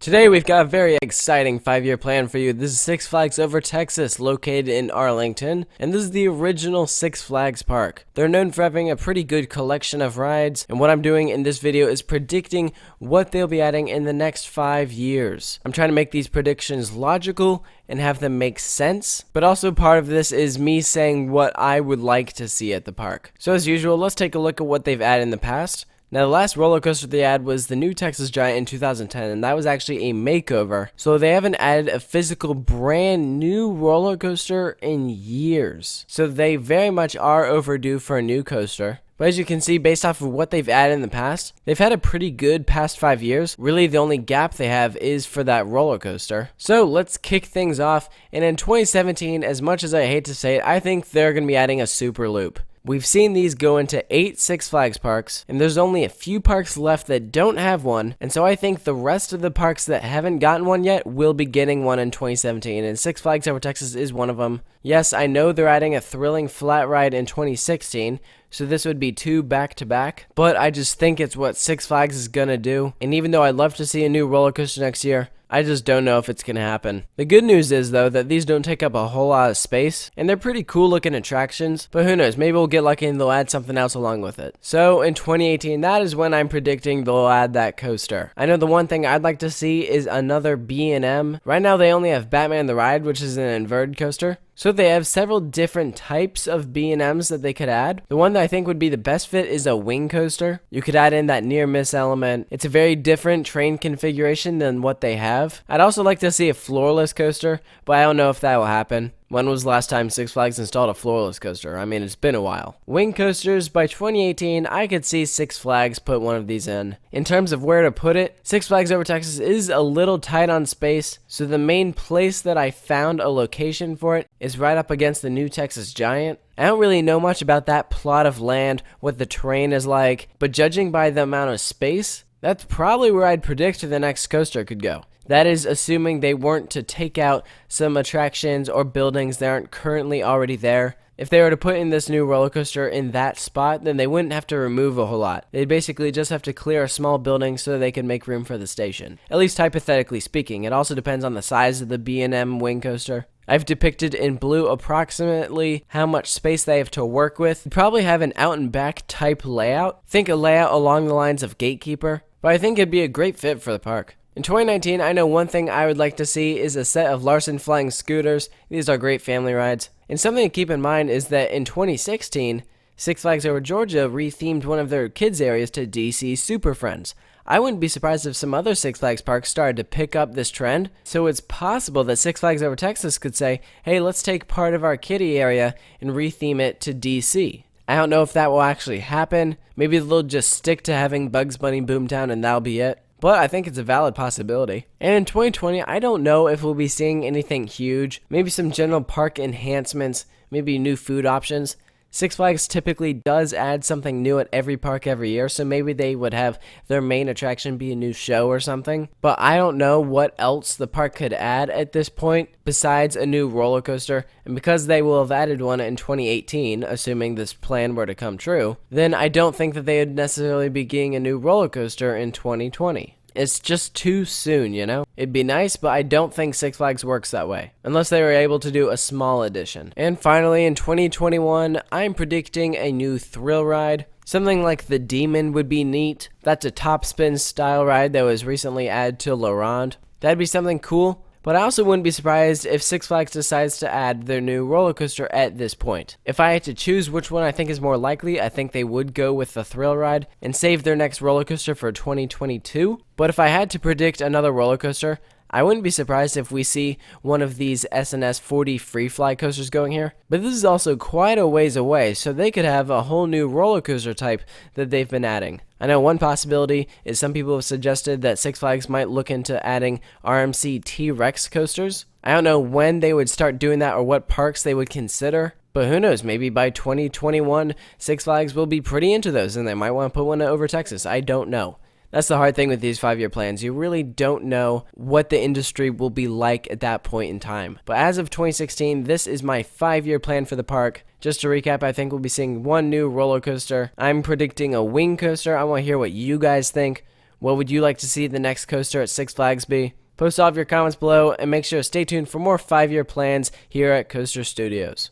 Today we've got a very exciting 5-year plan for you. This is Six Flags Over Texas, located in Arlington, and this is the original Six Flags park. They're known for having a pretty good collection of rides, and what I'm doing in this video is predicting what they'll be adding in the next 5 years. I'm trying to make these predictions logical and have them make sense, but also part of this is me saying what I would like to see at the park. So as usual, let's take a look at what they've added in the past. Now, the last roller coaster they had was the new Texas Giant in 2010, and that was actually a makeover. So they haven't added a physical brand new roller coaster in years. So they very much are overdue for a new coaster. But as you can see, based off of what they've added in the past, they've had a pretty good past 5 years. Really, the only gap they have is for that roller coaster. So let's kick things off. And in 2017, as much as I hate to say it, I think they're going to be adding a super loop. We've seen these go into 8 Six Flags parks, and there's only a few parks left that don't have one, and so I think the rest of the parks that haven't gotten one yet will be getting one in 2017, and Six Flags Over Texas is one of them. Yes, I know they're adding a thrilling flat ride in 2016, so this would be 2 back-to-back, but I just think it's what Six Flags is gonna do, and even though I'd love to see a new roller coaster next year, I just don't know if it's going to happen. The good news is, though, that these don't take up a whole lot of space, and they're pretty cool looking attractions, but who knows, maybe we'll get lucky and they'll add something else along with it. So, in 2018, that is when I'm predicting they'll add that coaster. I know the one thing I'd like to see is another B&M. Right now, they only have Batman the Ride, which is an inverted coaster. So they have several different types of B&Ms that they could add. The one that I think would be the best fit is a wing coaster. You could add in that near miss element. It's a very different train configuration than what they have. I'd also like to see a floorless coaster, but I don't know if that will happen. When was the last time Six Flags installed a floorless coaster? I mean, it's been a while. Wing coasters, by 2018, I could see Six Flags put one of these in. In terms of where to put it, Six Flags Over Texas is a little tight on space, so the main place that I found a location for it is right up against the new Texas Giant. I don't really know much about that plot of land, what the terrain is like, but judging by the amount of space, that's probably where I'd predict the next coaster could go. That is assuming they weren't to take out some attractions or buildings that aren't currently already there. If they were to put in this new roller coaster in that spot, then they wouldn't have to remove a whole lot. They'd basically just have to clear a small building so they could make room for the station. At least hypothetically speaking. It also depends on the size of the B&M Wing Coaster. I've depicted in blue approximately how much space they have to work with. You'd probably have an out and back type layout. Think a layout along the lines of Gatekeeper, but I think it'd be a great fit for the park. In 2019, I know one thing I would like to see is a set of Larson flying scooters. These are great family rides. And something to keep in mind is that in 2016, Six Flags Over Georgia rethemed one of their kids areas to DC Super Friends. I wouldn't be surprised if some other Six Flags parks started to pick up this trend, so it's possible that Six Flags Over Texas could say, hey, let's take part of our kiddie area and retheme it to DC. I don't know if that will actually happen. Maybe they'll just stick to having Bugs Bunny Boomtown and that'll be it. But I think it's a valid possibility. And in 2020, I don't know if we'll be seeing anything huge. Maybe some general park enhancements, maybe new food options. Six Flags typically does add something new at every park every year, so maybe they would have their main attraction be a new show or something. But I don't know what else the park could add at this point besides a new roller coaster. And because they will have added one in 2018, assuming this plan were to come true, then I don't think that they would necessarily be getting a new roller coaster in 2020. It's just too soon, you know? It'd be nice, but I don't think Six Flags works that way, unless they were able to do a small addition. And finally, in 2021, I'm predicting a new thrill ride. Something like the Demon would be neat. That's a top spin style ride that was recently added to Larson. That'd be something cool. But I also wouldn't be surprised if Six Flags decides to add their new roller coaster at this point. If I had to choose which one I think is more likely, I think they would go with the thrill ride and save their next roller coaster for 2022. But if I had to predict another roller coaster, I wouldn't be surprised if we see one of these S&S 40 free fly coasters going here. But this is also quite a ways away, so they could have a whole new roller coaster type that they've been adding. I know one possibility is some people have suggested that Six Flags might look into adding RMC T-Rex coasters. I don't know when they would start doing that or what parks they would consider. But who knows, maybe by 2021, Six Flags will be pretty into those and they might want to put one over Texas. I don't know. That's the hard thing with these 5-year plans. You really don't know what the industry will be like at that point in time. But as of 2016, this is my 5-year plan for the park. Just to recap, I think we'll be seeing one new roller coaster. I'm predicting a wing coaster. I want to hear what you guys think. What would you like to see the next coaster at Six Flags be? Post all of your comments below and make sure to stay tuned for more 5-year plans here at Coaster Studios.